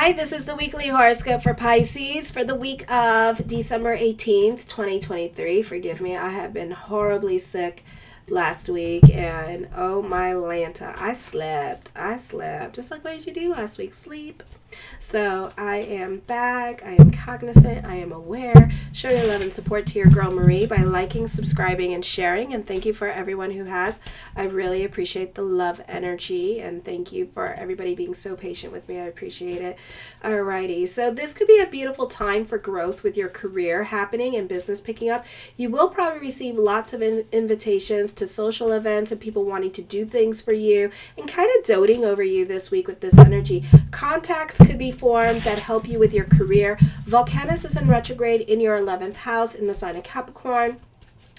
Hi, this is the weekly horoscope for Pisces for the week of December 18th, 2023. Forgive me, I have been horribly sick last week, and oh my Lanta, I slept. Just like, what did you do last week? Sleep. So I am back. I am cognizant. I am aware. Show your love and support to your girl Marie by liking, subscribing, and sharing. And thank you for everyone who has. I really appreciate the love energy. And thank you for everybody being so patient with me. I appreciate it. Alrighty. So this could be a beautiful time for growth with your career happening and business picking up. You will probably receive lots of invitations to social events and people wanting to do things for you and kind of doting over you this week with this energy. Contacts could be formed that help you with your career. Volcanus is in retrograde in your 11th house in the sign of Capricorn.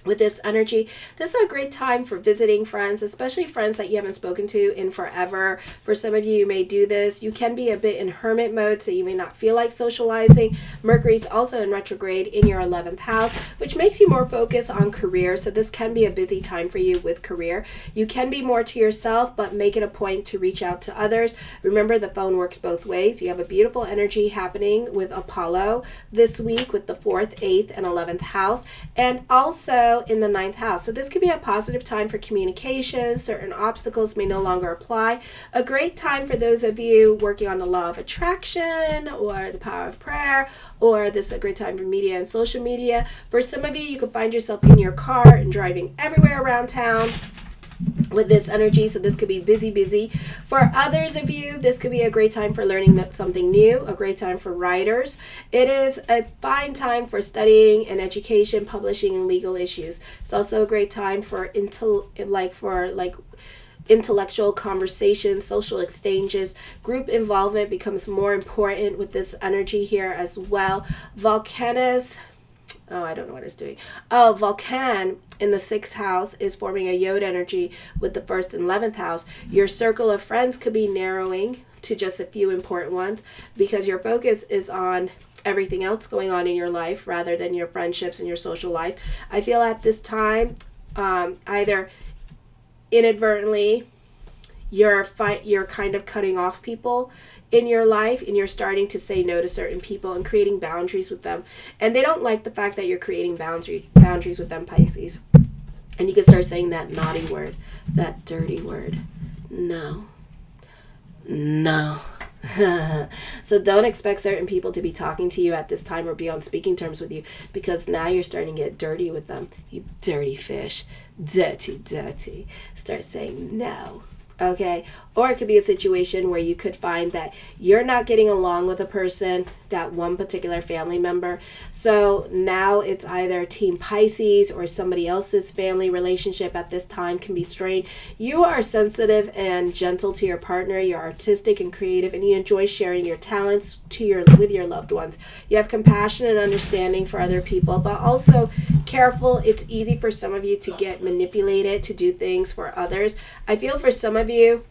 With this energy, this is a great time for visiting friends, especially friends that you haven't spoken to in forever. For some of you, you may do this. You can be a bit in hermit mode, so you may not feel like socializing. Mercury's also in retrograde in your 11th house, which makes you more focused on career. So this can be a busy time for you with career. You can be more to yourself, but make it a point to reach out to others. Remember, the phone works both ways. You have a beautiful energy happening with Apollo this week with the 4th, 8th, and 11th house, and also in the 9th house. So this could be a positive time for communication. Certain obstacles may no longer apply. A great time for those of you working on the law of attraction or the power of prayer, or this is a great time for media and social media. For some of you, you could find yourself in your car and driving everywhere around town with this energy, so this could be busy. For others of you, this could be a great time for learning something new, a great time for writers. It is a fine time for studying and education, publishing, and legal issues. It's also a great time for intellectual conversations, social exchanges. Group involvement becomes more important with this energy here as well. Volcanus, I don't know what it's doing. Vulcan in the 6th house is forming a Yod energy with the 1st and 11th house. Your circle of friends could be narrowing to just a few important ones because your focus is on everything else going on in your life rather than your friendships and your social life. I feel at this time, either inadvertently, you're kind of cutting off people in your life, and you're starting to say no to certain people and creating boundaries with them, and they don't like the fact that you're creating boundaries with them, Pisces. And you can start saying that naughty word, that dirty word, no. So don't expect certain people to be talking to you at this time or be on speaking terms with you, because now you're starting to get dirty with them. You dirty fish, dirty. Start saying no. Okay, or it could be a situation where you could find that you're not getting along with a person, that one particular family member. So now it's either Team Pisces or somebody else's family relationship at this time can be strained. You are sensitive and gentle to your partner. You're artistic and creative, and you enjoy sharing your talents with your loved ones. You have compassion and understanding for other people, but also careful. It's easy for some of you to get manipulated to do things for others. I feel for some of you,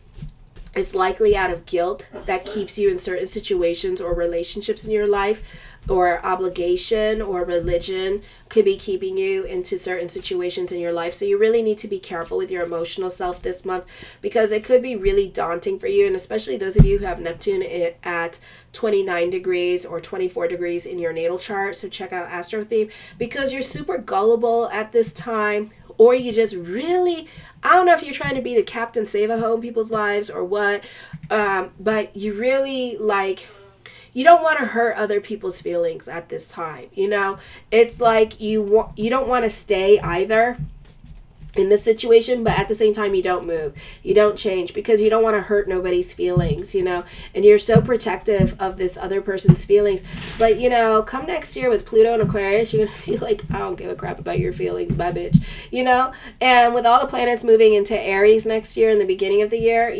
it's likely out of guilt that keeps you in certain situations or relationships in your life, or obligation or religion could be keeping you into certain situations in your life. So you really need to be careful with your emotional self this month, because it could be really daunting for you, and especially those of you who have Neptune at 29 degrees or 24 degrees in your natal chart. So check out Astro Theme, because you're super gullible at this time, or you just really, I don't know if you're trying to be the Captain Save-A-Ho in people's lives or what, but you really you don't want to hurt other people's feelings at this time. It's like you don't want to stay either in this situation, but at the same time, you don't move, you don't change, because you don't want to hurt nobody's feelings, and you're so protective of this other person's feelings. But come next year with Pluto and Aquarius, you're gonna be like, I don't give a crap about your feelings, my bitch. And with all the planets moving into Aries next year in the beginning of the year,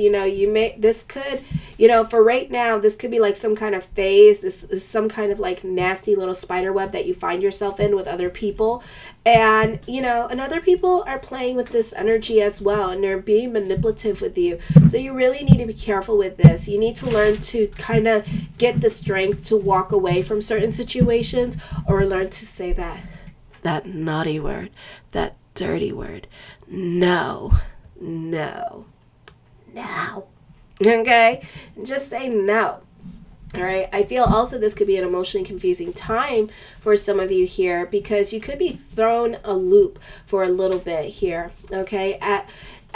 for right now, this could be like some kind of phase. This is some kind of like nasty little spider web that you find yourself in with other people. And other people are playing with this energy as well, and they're being manipulative with you. So you really need to be careful with this. You need to learn to kind of get the strength to walk away from certain situations, or learn to say that naughty word, that dirty word, no. Okay? Just say no. All right. I feel also this could be an emotionally confusing time for some of you here because you could be thrown a loop for a little bit here. Okay.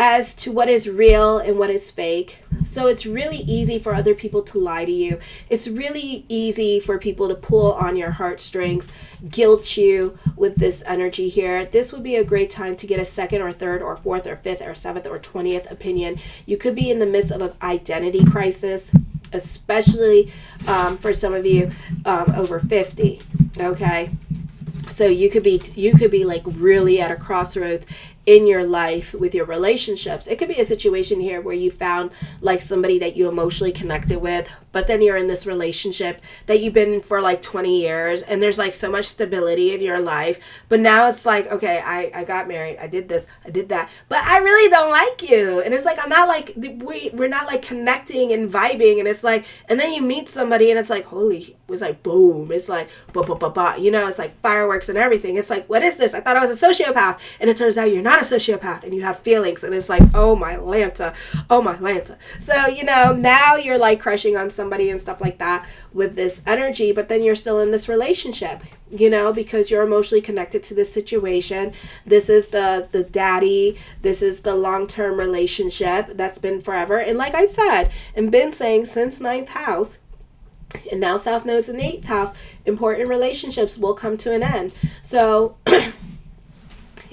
As to what is real and what is fake. So it's really easy for other people to lie to you. It's really easy for people to pull on your heartstrings, guilt you with this energy here. This would be a great time to get a second or third or fourth or fifth or seventh or 20th opinion. You could be in the midst of an identity crisis, especially for some of you over 50. Okay. So you could be like really at a crossroads in your life with your relationships. It could be a situation here where you found like somebody that you emotionally connected with, but then you're in this relationship that you've been in for like 20 years and there's like so much stability in your life. But now it's like, okay, I got married. I did this, I did that, but I really don't like you. And it's like, I'm not like, we're not like connecting and vibing. And it's like, and then you meet somebody and it's like, holy, it's like, boom. It's like, you know, it's like fireworks and everything. It's like, what is this? I thought I was a sociopath. And it turns out you're not a sociopath and you have feelings. And it's like, oh my Lanta. So, you know, now you're like crushing on somebody and stuff like that with this energy, but then you're still in this relationship, you know, because you're emotionally connected to this situation. This is the daddy. This is the long-term relationship that's been forever. And like I said, and been saying since 9th house, and now South Node's in 8th house, important relationships will come to an end. So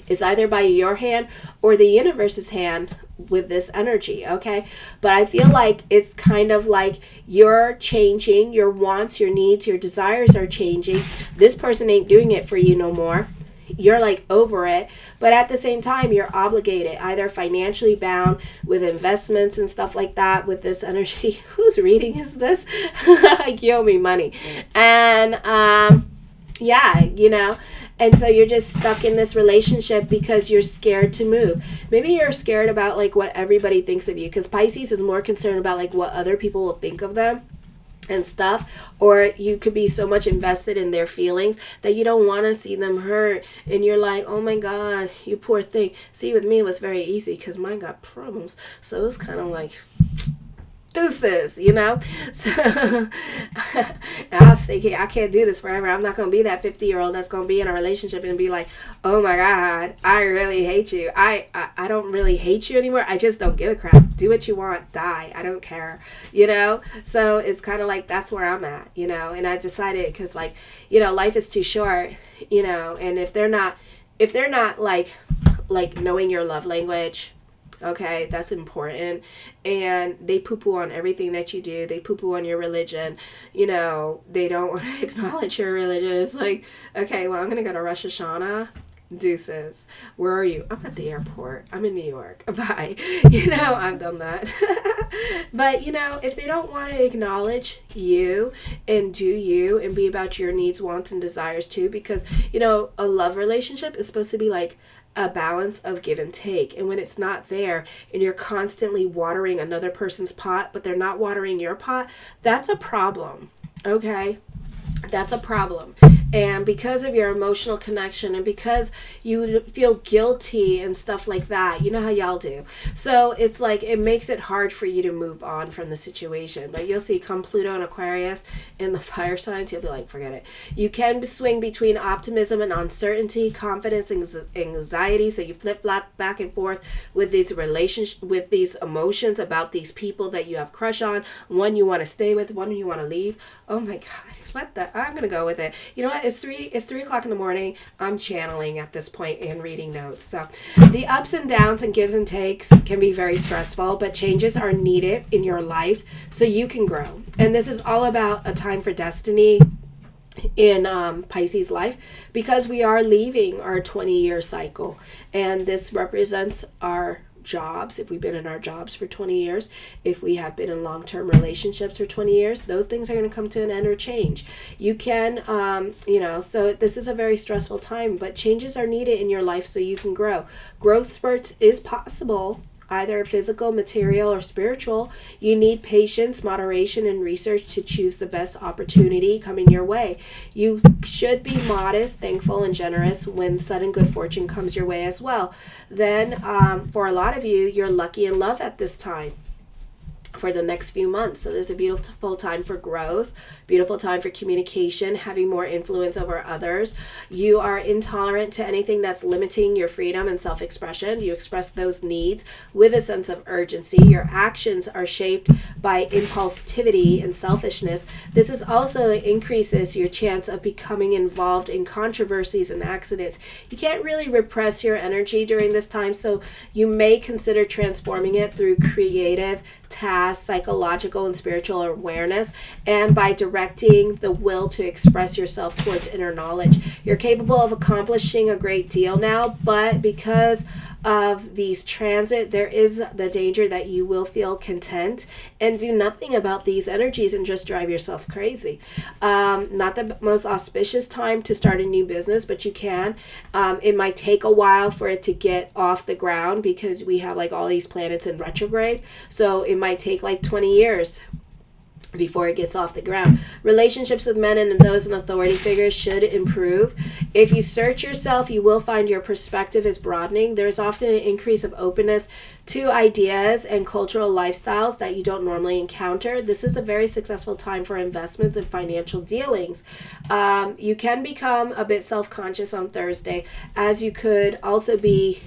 it's either by your hand or the universe's hand with this energy, okay? But I feel like it's kind of like you're changing, your wants, your needs, your desires are changing. This person ain't doing it for you no more. You're like over it, but at the same time you're obligated, either financially bound with investments and stuff like that with this energy. Whose reading is this? Like, you owe me money. And yeah, you know, and so you're just stuck in this relationship because you're scared to move. Maybe you're scared about like what everybody thinks of you, because Pisces is more concerned about like what other people will think of them and stuff, or you could be so much invested in their feelings that you don't want to see them hurt, and you're like, oh my god, you poor thing. See, with me it was very easy because mine got problems, so it was kind of like deuces, you know. So I was thinking, I can't do this forever. I'm not going to be that 50-year-old that's going to be in a relationship and be like, oh my god, I really hate you. I don't really hate you anymore. I just don't give a crap. Do what you want, die, I don't care, you know. So it's kind of like, that's where I'm at, you know. And I decided, because like, you know, life is too short, you know. And if they're not like knowing your love language, okay, that's important, and they poo-poo on everything that you do, they poo-poo on your religion, you know, they don't want to acknowledge your religion. It's like, okay, well, I'm gonna go to Rosh Hashanah, deuces, where are you? I'm at the airport, I'm in New York, bye. You know, I've done that. But you know, if they don't want to acknowledge you and do you and be about your needs, wants, and desires too, because you know, a love relationship is supposed to be like a balance of give and take. And when it's not there and you're constantly watering another person's pot, but they're not watering your pot, that's a problem. Okay? That's a problem. And because of your emotional connection and because you feel guilty and stuff like that, you know how y'all do. So it's like, it makes it hard for you to move on from the situation. But you'll see, come Pluto and Aquarius in the fire signs, you'll be like, forget it. You can swing between optimism and uncertainty, confidence and anxiety. So you flip-flop back and forth with these relationships, with these emotions about these people that you have crush on. One you want to stay with, one you want to leave. Oh my God, what the? I'm gonna go with it. You know what? It's 3 o'clock in the morning. I'm channeling at this point and reading notes. So the ups and downs and gives and takes can be very stressful, but changes are needed in your life so you can grow. And this is all about a time for destiny in Pisces life, because we are leaving our 20-year cycle, and this represents our jobs. If we've been in our jobs for 20 years, if we have been in long-term relationships for 20 years, those things are going to come to an end or change. You can, you know, so this is a very stressful time, but changes are needed in your life so you can grow. Growth spurts is possible, either physical, material, or spiritual. You need patience, moderation, and research to choose the best opportunity coming your way. You should be modest, thankful, and generous when sudden good fortune comes your way as well. Then, for a lot of you, you're lucky in love at this time. for the next few months. So there's a beautiful time for growth, beautiful time for communication, having more influence over others. You are intolerant to anything that's limiting your freedom and self-expression. You express those needs with a sense of urgency. Your actions are shaped by impulsivity and selfishness. This is also increases your chance of becoming involved in controversies and accidents. You can't really repress your energy during this time, so you may consider transforming it through creative tasks, psychological and spiritual awareness, and by directing the will to express yourself towards inner knowledge. You're capable of accomplishing a great deal now, but because of these transit, there is the danger that you will feel content and do nothing about these energies and just drive yourself crazy. Not the most auspicious time to start a new business, but you can. It might take a while for it to get off the ground because we have like all these planets in retrograde. So it might take like 20 years before it gets off the ground. Relationships with men and those in authority figures should improve. If you search yourself, you will find your perspective is broadening. There's often an increase of openness to ideas and cultural lifestyles that you don't normally encounter. This is a very successful time for investments and financial dealings. You can become a bit self-conscious on Thursday, as you could also be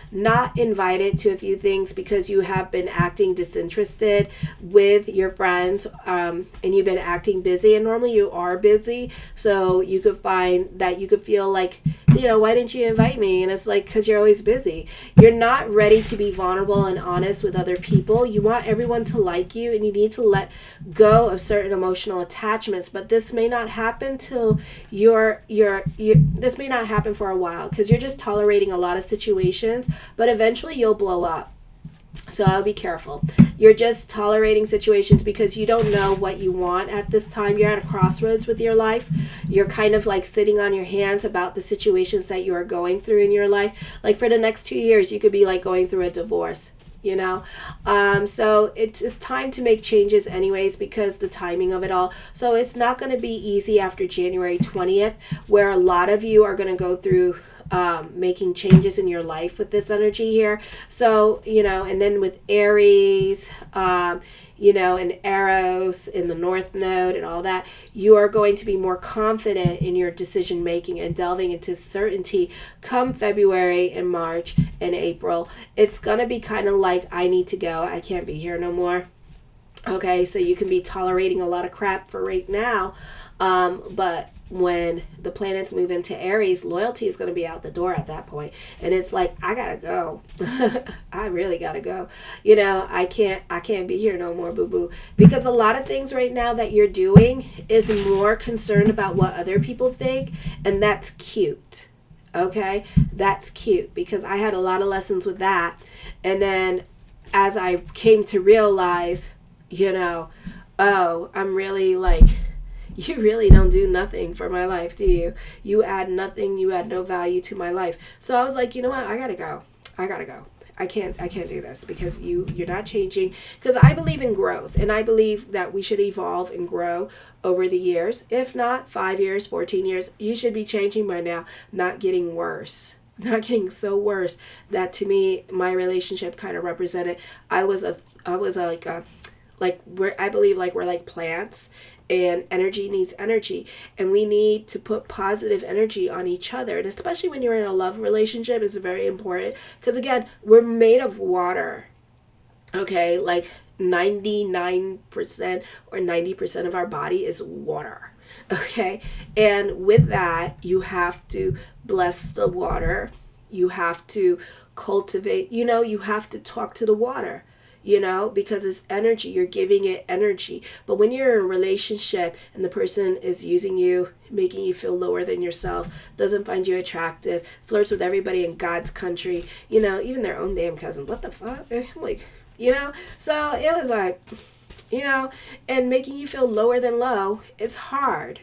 not invited to a few things because you have been acting disinterested with your friends, and you've been acting busy, and normally you are busy, so you could find that you could feel like, why didn't you invite me? And it's like, because you're always busy. You're not ready to be vulnerable and honest with other people. You want everyone to like you, and you need to let go of certain emotional attachments, but this may not happen till this may not happen for a while because you're just tolerating a lot of situations, but eventually you'll blow up. So I'll be careful. You're just tolerating situations because you don't know what you want at this time. You're at a crossroads with your life. You're kind of like sitting on your hands about the situations that you are going through in your life. Like for the next 2 years, you could be like going through a divorce. So it's time to make changes anyways because the timing of it all. So it's not going to be easy after January 20th, where a lot of you are going to go through making changes in your life with this energy here. So, and then with Aries, and Eros in the North Node and all that, you are going to be more confident in your decision making and delving into certainty come February and March and April. It's going to be kind of like, I need to go. I can't be here no more. Okay, so you can be tolerating a lot of crap for right now, but when the planets move into Aries, loyalty is going to be out the door at that point. And it's like, I gotta go. I really gotta go. I can't be here no more, boo-boo. Because a lot of things right now that you're doing is more concerned about what other people think. And that's cute. Okay? That's cute. Because I had a lot of lessons with that. And as I came to realize, I'm really like, you really don't do nothing for my life, do you? You add nothing. You add no value to my life. So I was like, you know what? I gotta go. I can't do this because you're not changing. Because I believe in growth, and I believe that we should evolve and grow over the years. If not 5 years, 14 years, you should be changing by now, not getting worse. Not getting so worse that to me, my relationship kind of represented, I believe we're like plants, and energy needs energy, and we need to put positive energy on each other. And especially when you're in a love relationship, it's very important because, again, we're made of water. Okay, like 99% or 90% of our body is water. Okay, and with that, you have to bless the water. You have to cultivate, you have to talk to the water. Because it's energy, you're giving it energy. But when you're in a relationship and the person is using you, making you feel lower than yourself, doesn't find you attractive, flirts with everybody in God's country, even their own damn cousin, what the fuck? Like, so it was like, and making you feel lower than low, it's hard.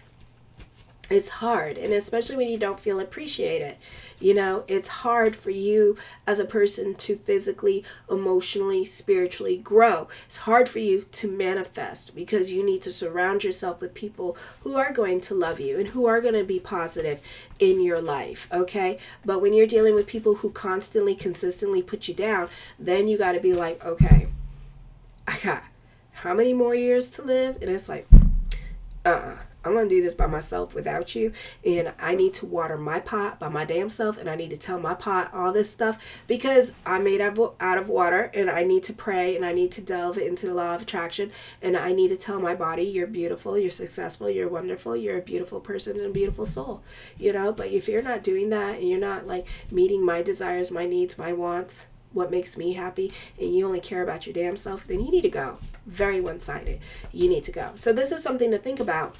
It's hard, and especially when you don't feel appreciated. It's hard for you as a person to physically, emotionally, spiritually grow. It's hard for you to manifest because you need to surround yourself with people who are going to love you and who are going to be positive in your life, okay? But when you're dealing with people who consistently put you down, then you got to be like, okay, I got how many more years to live? And it's like, I'm going to do this by myself without you. And I need to water my pot by my damn self. And I need to tell my pot all this stuff because I'm made out of water. And I need to pray. And I need to delve into the law of attraction. And I need to tell my body, you're beautiful, you're successful, you're wonderful, you're a beautiful person and a beautiful soul. But if you're not doing that and you're not like meeting my desires, my needs, my wants, what makes me happy, and you only care about your damn self, then you need to go. Very one-sided. You need to go. So this is something to think about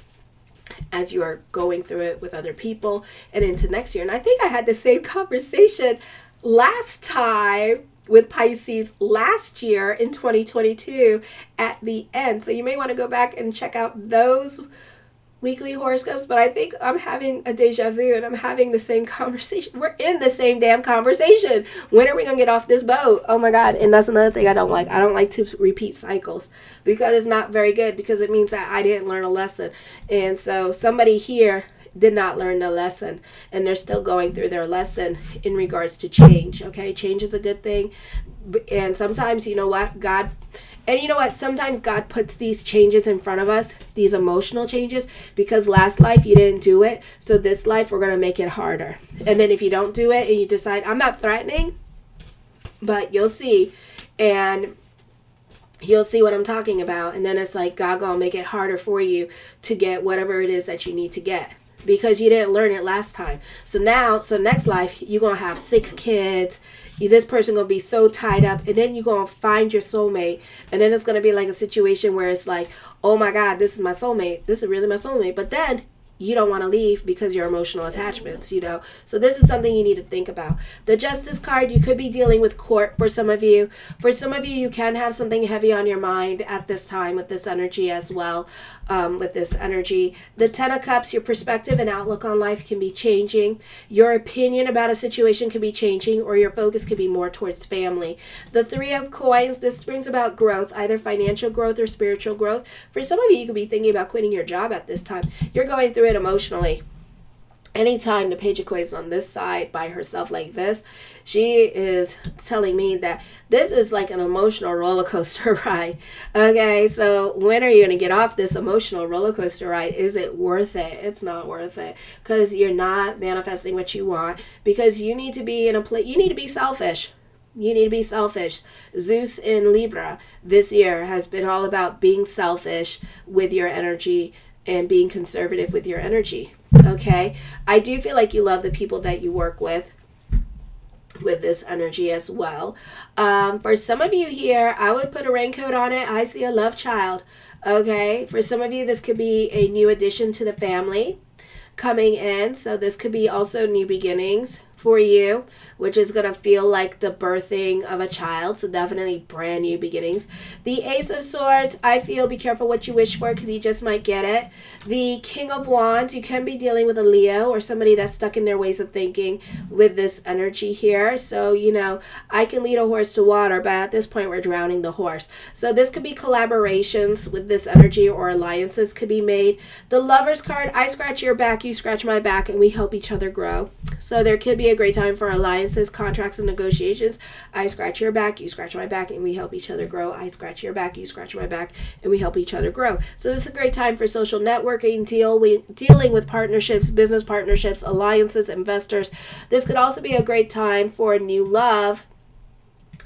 as you are going through it with other people and into next year. And I think I had the same conversation last time with Pisces last year in 2022 at the end. So you may want to go back and check out those weekly horoscopes, but I think I'm having a deja vu and I'm having the same conversation. We're in the same damn conversation. When are we gonna get off this boat? Oh my God. And that's another thing I don't like. I don't like to repeat cycles because it's not very good, because it means that I didn't learn a lesson. And so somebody here did not learn the lesson and they're still going through their lesson in regards to change. Okay, change is a good thing. And sometimes, you know what, sometimes God puts these changes in front of us, these emotional changes, because last life you didn't do it. So this life we're going to make it harder. And then if you don't do it and you decide, I'm not threatening, but you'll see. And you'll see what I'm talking about. And then it's like God going to make it harder for you to get whatever it is that you need to get, because you didn't learn it last time. So next life, you're going to have 6 kids. This person going to be so tied up. And then you're going to find your soulmate. And then it's going to be like a situation where it's like, oh my God, this is my soulmate. This is really my soulmate. But then you don't want to leave because your emotional attachments, So this is something you need to think about. The Justice card, you could be dealing with court for some of you. For some of you, you can have something heavy on your mind at this time with this energy as well. The Ten of Cups, your perspective and outlook on life can be changing. Your opinion about a situation could be changing, or your focus could be more towards family. The Three of Coins, this brings about growth, either financial growth or spiritual growth. For some of you, you could be thinking about quitting your job at this time. You're going through it emotionally. Anytime the Page of Coins on this side by herself like this, she is telling me that this is like an emotional roller coaster ride. Okay, so when are you going to get off this emotional roller coaster ride? Is it worth it? It's not worth it, because you're not manifesting what you want, because you need to be in a place, you need to be selfish. You need to be selfish. Zeus in Libra this year has been all about being selfish with your energy and being conservative with your energy. Okay, I do feel like you love the people that you work with this energy as well. For some of you here, I would put a raincoat on it. I see a love child. Okay, for some of you, this could be a new addition to the family coming in. So this could be also new beginnings for you, which is going to feel like the birthing of a child. So definitely brand new beginnings. The Ace of Swords, I feel be careful what you wish for, because you just might get it. The King of Wands, you can be dealing with a Leo or somebody that's stuck in their ways of thinking with this energy here. So, I can lead a horse to water, but at this point we're drowning the horse. So this could be collaborations with this energy, or alliances could be made. The Lovers card, I scratch your back, you scratch my back, and we help each other grow. So there could be a great time for alliances, contracts, and negotiations. I scratch your back, you scratch my back, and we help each other grow. I scratch your back, you scratch my back, and we help each other grow. So this is a great time for social networking, dealing with partnerships, business partnerships, alliances, investors. This could also be a great time for new love.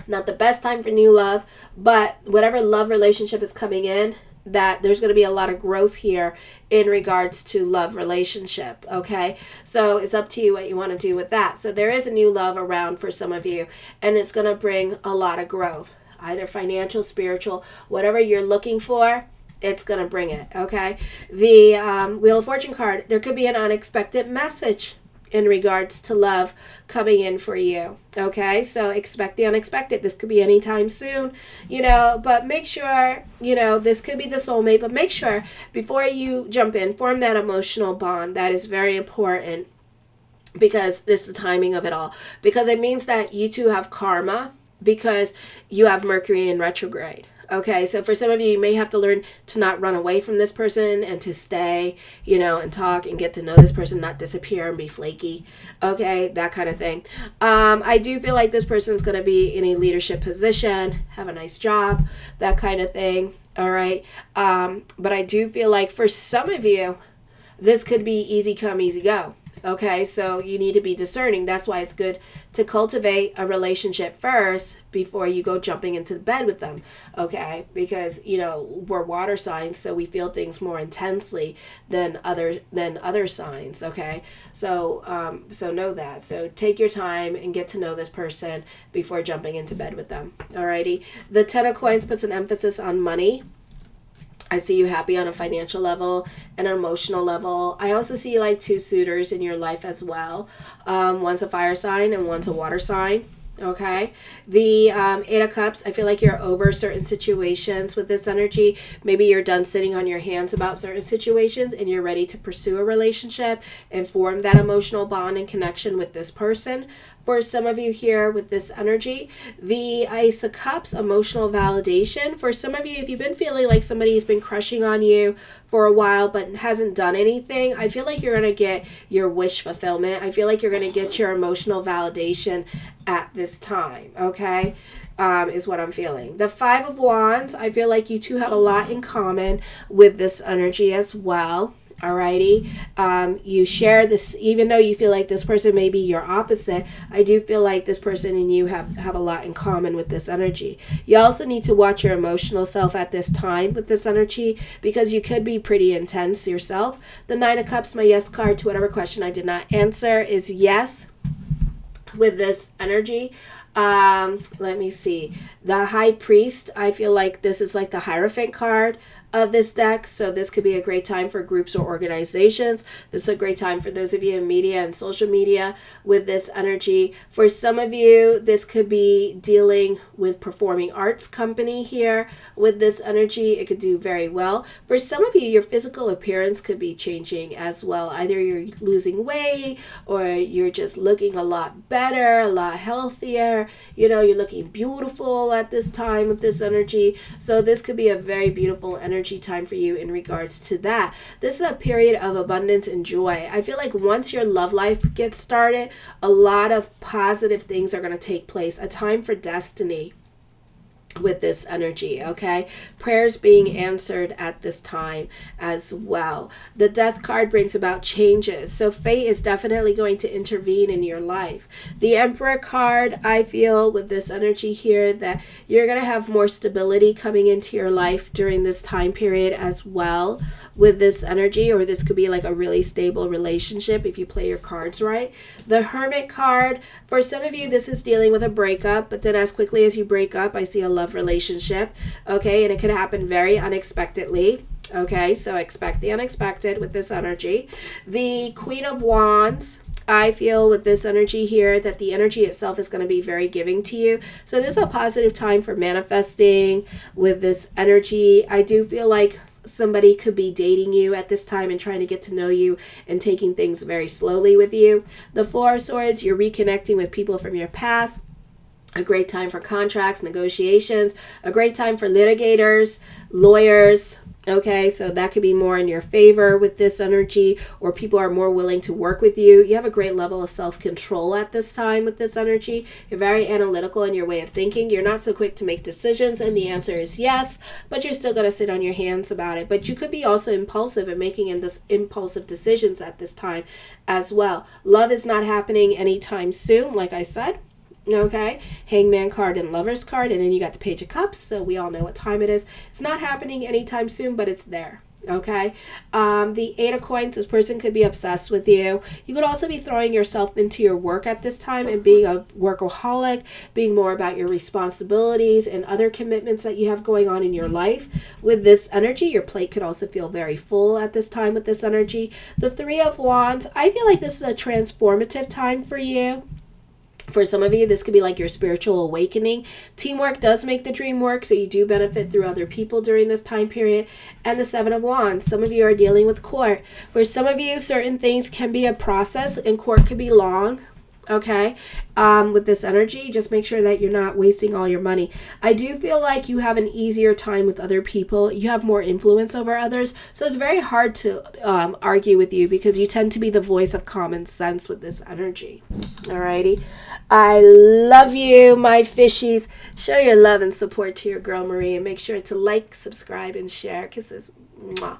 Not the best time for new love, but whatever love relationship is coming in, that there's going to be a lot of growth here in regards to love relationship. Okay, so it's up to you what you want to do with that. So there is a new love around for some of you, and it's going to bring a lot of growth, either financial, spiritual, whatever you're looking for. It's going to bring it. Okay, the Wheel of Fortune card, there could be an unexpected message in regards to love coming in for you. Okay, so expect the unexpected. This could be anytime soon, but make sure, this could be the soulmate, but make sure before you jump in, form that emotional bond. That is very important, because this is the timing of it all, because it means that you two have karma, because you have Mercury in retrograde. Okay, so for some of you, you may have to learn to not run away from this person and to stay, and talk and get to know this person, not disappear and be flaky. Okay, that kind of thing. I do feel like this person is going to be in a leadership position, have a nice job, that kind of thing. All right. But I do feel like for some of you, this could be easy come, easy go. Okay, so you need to be discerning. That's why it's good to cultivate a relationship first before you go jumping into bed with them. Okay, because we're water signs, so we feel things more intensely than other signs. Okay, so know that. So take your time and get to know this person before jumping into bed with them. Alrighty, the Ten of Coins puts an emphasis on money. I see you happy on a financial level and an emotional level. I also see like two suitors in your life as well. One's a fire sign and one's a water sign. Okay. The Eight of Cups, I feel like you're over certain situations with this energy. Maybe you're done sitting on your hands about certain situations and you're ready to pursue a relationship and form that emotional bond and connection with this person. For some of you here with this energy, the Ace of Cups, emotional validation. For some of you, if you've been feeling like somebody's been crushing on you for a while but hasn't done anything, I feel like you're going to get your wish fulfillment. I feel like you're going to get your emotional validation at this time, okay? Is what I'm feeling. The Five of Wands, I feel like you two have a lot in common with this energy as well. Alrighty. You share this, even though you feel like this person may be your opposite, I do feel like this person and you have a lot in common with this energy. You also need to watch your emotional self at this time with this energy because you could be pretty intense yourself. The Nine of Cups, my yes card to whatever question I did not answer, is yes with this energy. Let me see. The High Priest, I feel like this is like the Hierophant card of this deck. So this could be a great time for groups or organizations. This is a great time for those of you in media and social media with this energy. For some of you, this could be dealing with performing arts company here with this energy. It could do very well. For some of you, your physical appearance could be changing as well. Either you're losing weight or you're just looking a lot better, a lot healthier. You're looking beautiful at this time with this energy. So this could be a very beautiful energy time for you in regards to that. This is a period of abundance and joy. I feel like once your love life gets started, a lot of positive things are going to take place. A time for destiny with this energy, okay? Prayers being answered at this time as well. The Death card brings about changes. So fate is definitely going to intervene in your life. The Emperor card, I feel with this energy here that you're going to have more stability coming into your life during this time period as well with this energy, or this could be like a really stable relationship if you play your cards right. The Hermit card, for some of you, this is dealing with a breakup, but then as quickly as you break up, I see a love relationship, okay, and it could happen very unexpectedly. Okay, so expect the unexpected with this energy. The Queen of Wands, I feel with this energy here that the energy itself is going to be very giving to you. So this is a positive time for manifesting with this energy. I do feel like somebody could be dating you at this time and trying to get to know you and taking things very slowly with you. The Four of Swords, you're reconnecting with people from your past. A great time for contracts, negotiations, a great time for litigators, lawyers. Okay, so that could be more in your favor with this energy, or people are more willing to work with you. You have a great level of self-control at this time with this energy. You're very analytical in your way of thinking. You're not so quick to make decisions, and the answer is yes, but you're still going to sit on your hands about it. But you could be also impulsive and making impulsive decisions at this time as well. Love is not happening anytime soon, like I said. Okay, Hangman card and Lover's card, and then you got the Page of Cups, so we all know what time it is. It's not happening anytime soon, but it's there. Okay, the Eight of Coins, this person could be obsessed with you. You could also be throwing yourself into your work at this time and being a workaholic, being more about your responsibilities and other commitments that you have going on in your life. With this energy, your plate could also feel very full at this time with this energy. The Three of Wands, I feel like this is a transformative time for you. For some of you, this could be like your spiritual awakening. Teamwork does make the dream work, so you do benefit through other people during this time period. And the Seven of Wands, some of you are dealing with court. For some of you, certain things can be a process, and court could be long. okay, with this energy. Just make sure that you're not wasting all your money. I do feel like you have an easier time with other people. You have more influence over others, so it's very hard to argue with you because you tend to be the voice of common sense with this energy. Alrighty, I love you, my fishies. Show your love and support to your girl Marie, and make sure to like, subscribe, and share. Kisses. Mwah.